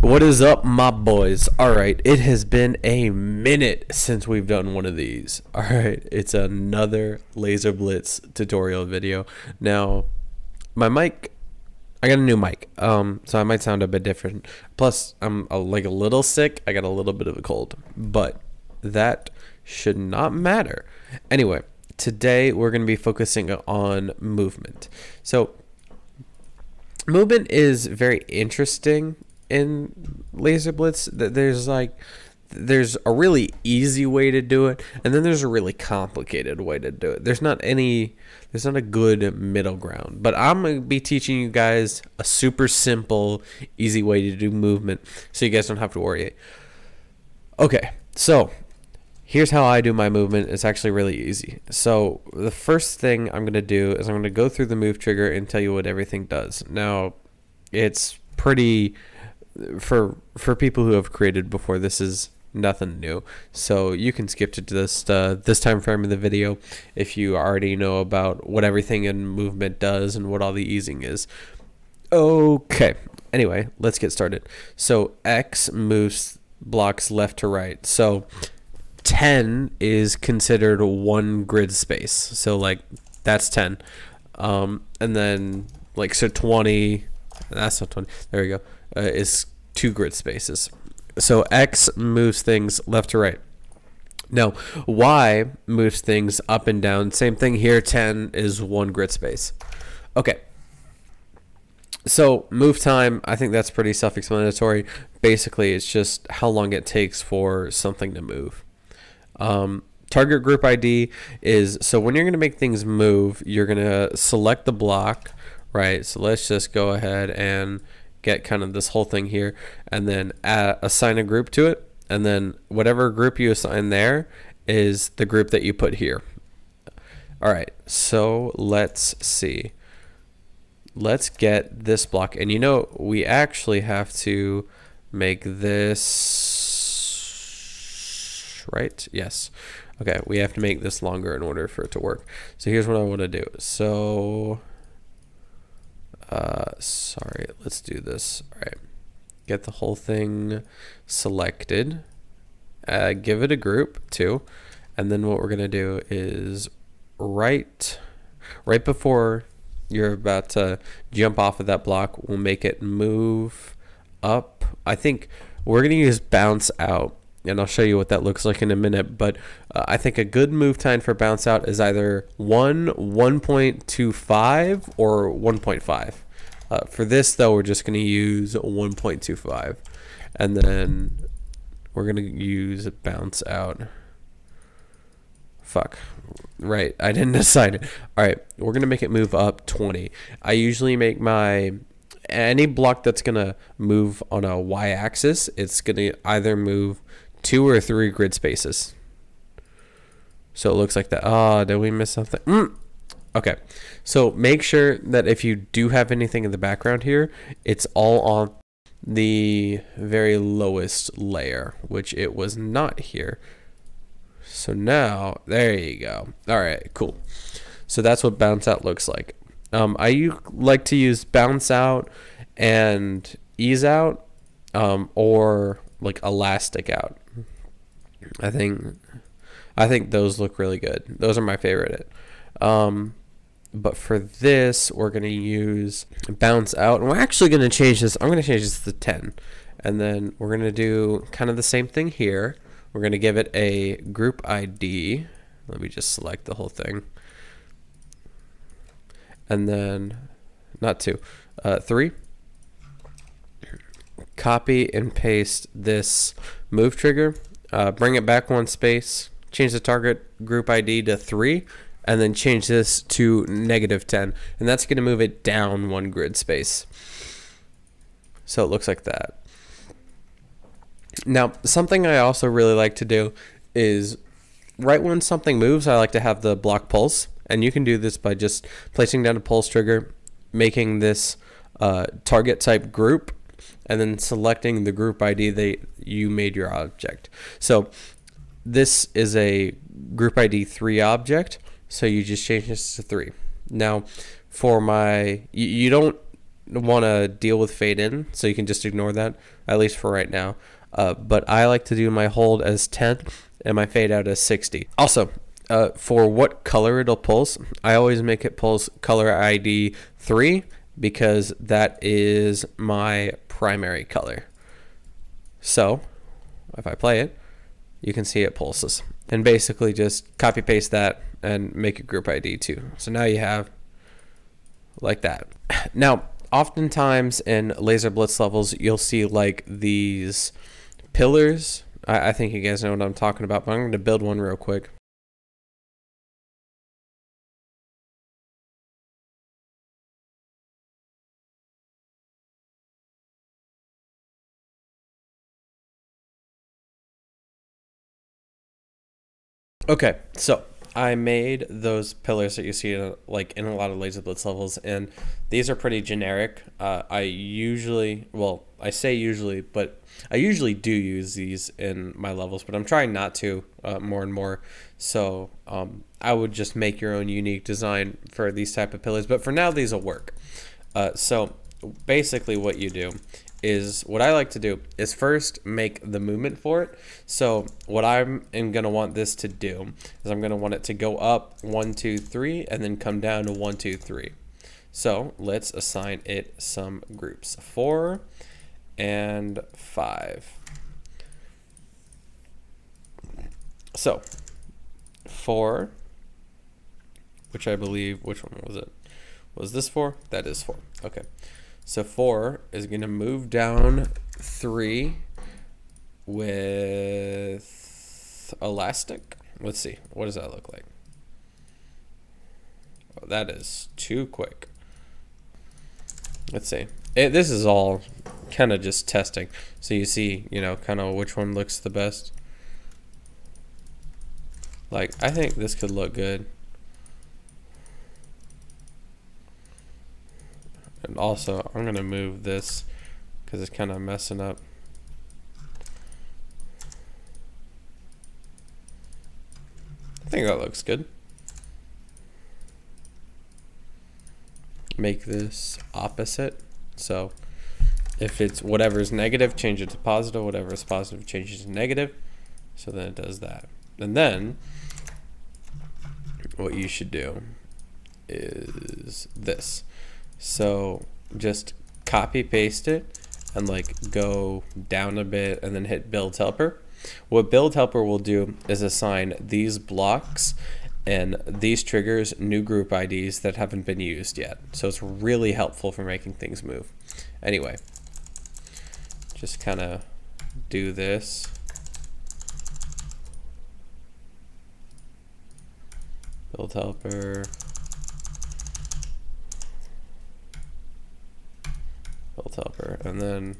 What is up, my boys? Alright, it has been a minute since we've done one of these. Alright, it's another Lazerblitz tutorial video. Now, my mic, I got a new mic, so I might sound a bit different. Plus, I'm like a little sick. I got a little bit of a cold, but that should not matter. Anyway, today we're going to be focusing on movement. So, movement is very interesting in Lazerblitz. There's a really easy way to do it, and then there's a really complicated way to do it. There's not a good middle ground, but I'm gonna be teaching you guys a super simple, easy way to do movement, so you guys don't have to worry. Okay, so here's how I do my movement. It's actually really easy. So the first thing I'm gonna do is I'm gonna go through the move trigger and tell you what everything does. Now, it's pretty for people who have created before. This is nothing new, so you can skip to this time frame of the video if you already know about what everything in movement does and what all the easing is. Okay, anyway, let's get started. So X moves blocks left to right. So 10 is considered one grid space, so like that's 10, and then like so 20, that's not 20, there we go, is 2 grid spaces. So X moves things left to right. Now Y moves things up and down. Same thing here. 10 is 1 grid space. Okay, so move time, I think that's pretty self-explanatory. Basically, it's just how long it takes for something to move. Target group ID is, so when you're going to make things move, you're going to select the block, right? So let's just go ahead and get kind of this whole thing here, and then assign a group to it, and then whatever group you assign there is the group that you put here. All right, so let's see. Let's get this block, and you know we actually have to make this right. Yes. Okay, we have to make this longer in order for it to work. So here's what I want to do. So sorry, let's do this. All right, get the whole thing selected, give it a group too, and then what we're gonna do is right before you're about to jump off of that block, we'll make it move up. I think we're gonna use bounce out, and I'll show you what that looks like in a minute, but I think a good move time for bounce out is either 1.25 or 1.5. For this though, we're just going to use 1.25, and then we're going to use bounce out. Fuck, right, I didn't decide it. All right, we're going to make it move up 20. I usually make any block that's going to move on a y-axis, it's going to either move 2 or 3 grid spaces. So it looks like that. Oh, did we miss something? Okay, so make sure that if you do have anything in the background here, it's all on the very lowest layer, which it was not here. So now, there you go. All right, cool. So that's what bounce out looks like. I like to use bounce out and ease out, or like elastic out. I think those look really good. Those are my favorite. But for this, we're going to use bounce out, and we're actually going to change this. I'm going to change this to 10, and then we're going to do kind of the same thing here. We're going to give it a group ID. Let me just select the whole thing, and then not 2, 3. Copy and paste this move trigger, bring it back 1 space, change the target group ID to 3, and then change this to -10, and that's going to move it down 1 grid space. So it looks like that. Now, something I also really like to do is right when something moves, I like to have the block pulse, and you can do this by just placing down a pulse trigger, making this target type group, and then selecting the group ID that you made your object. So this is a group ID 3 object, so you just change this to 3. Now for my, you don't want to deal with fade in, so you can just ignore that, at least for right now. But I like to do my hold as 10 and my fade out as 60. Also, for what color it'll pulse, I always make it pulse color ID 3 because that is my primary color. So if I play it, you can see it pulses. And basically just copy paste that and make a group ID too. So now you have like that. Now, oftentimes in Lazerblitz levels, you'll see like these pillars. I think you guys know what I'm talking about, but I'm going to build one real quick. Okay, so I made those pillars that you see in a lot of Lazerblitz levels, and these are pretty generic. I say usually, but I usually do use these in my levels, but I'm trying not to more and more. So I would just make your own unique design for these type of pillars, but for now these will work. So basically what you do is, what I like to do is first make the movement for it. So what I'm going to want this to do is I'm going to want it to go up 1, 2, 3 and then come down to 1, 2, 3. So let's assign it some groups, 4 and 5. So 4, which I believe, which one was it? Was this 4? That is 4. Okay. So 4 is going to move down 3 with elastic. Let's see. What does that look like? Oh, that is too quick. Let's see. This is all kind of just testing. So you see, kind of which one looks the best. Like, I think this could look good. And also, I'm going to move this because it's kind of messing up. I think that looks good. Make this opposite. So if it's whatever is negative, change it to positive. Whatever is positive, change it to negative. So then it does that. And then what you should do is this. So just copy paste it and like go down a bit and then hit build helper. What build helper will do is assign these blocks and these triggers new group IDs that haven't been used yet. So it's really helpful for making things move. Anyway, just kind of do this. Build helper. Build helper, and then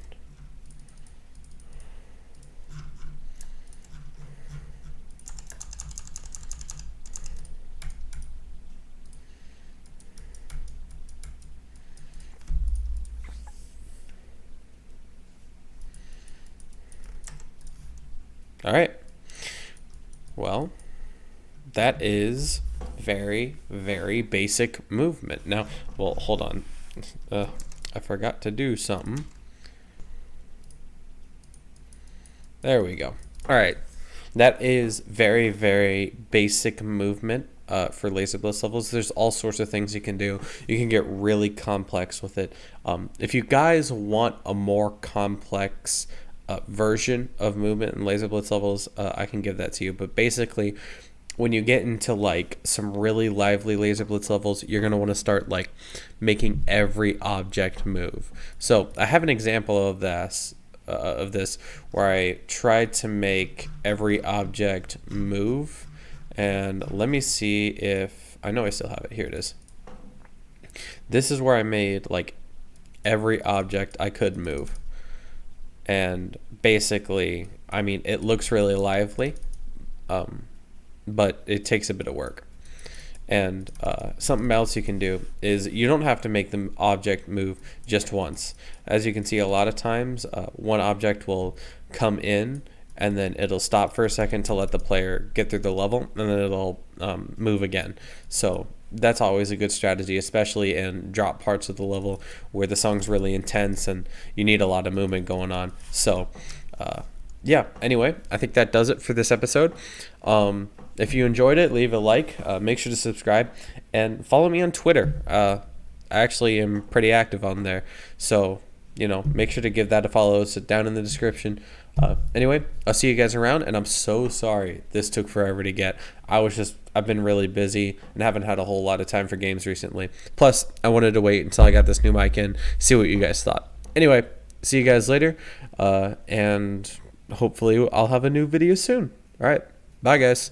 all right. Well, that is very, very basic movement. Now, well, hold on. I forgot to do something. There we go. All right. That is very, very basic movement for Lazerblitz levels. There's all sorts of things you can do. You can get really complex with it. If you guys want a more complex version of movement in Lazerblitz levels, I can give that to you. But basically, when you get into like some really lively Lazerblitz levels, you're going to want to start like making every object move. So I have an example of this where I tried to make every object move, and let me see if I know I still have it. Here it is. This is where I made like every object I could move, and basically, I mean, it looks really lively, but it takes a bit of work. And something else you can do is you don't have to make the object move just once. As you can see, a lot of times one object will come in and then it'll stop for a second to let the player get through the level, and then it'll move again. So that's always a good strategy, especially in drop parts of the level where the song's really intense and you need a lot of movement going on. So yeah, anyway, I think that does it for this episode. If you enjoyed it, leave a like, make sure to subscribe, and follow me on Twitter. I actually am pretty active on there, so make sure to give that a follow. It's down in the description. Anyway, I'll see you guys around, and I'm so sorry this took forever to get. I've been really busy and haven't had a whole lot of time for games recently. Plus, I wanted to wait until I got this new mic in, see what you guys thought. Anyway, see you guys later, and hopefully I'll have a new video soon. All right, bye guys.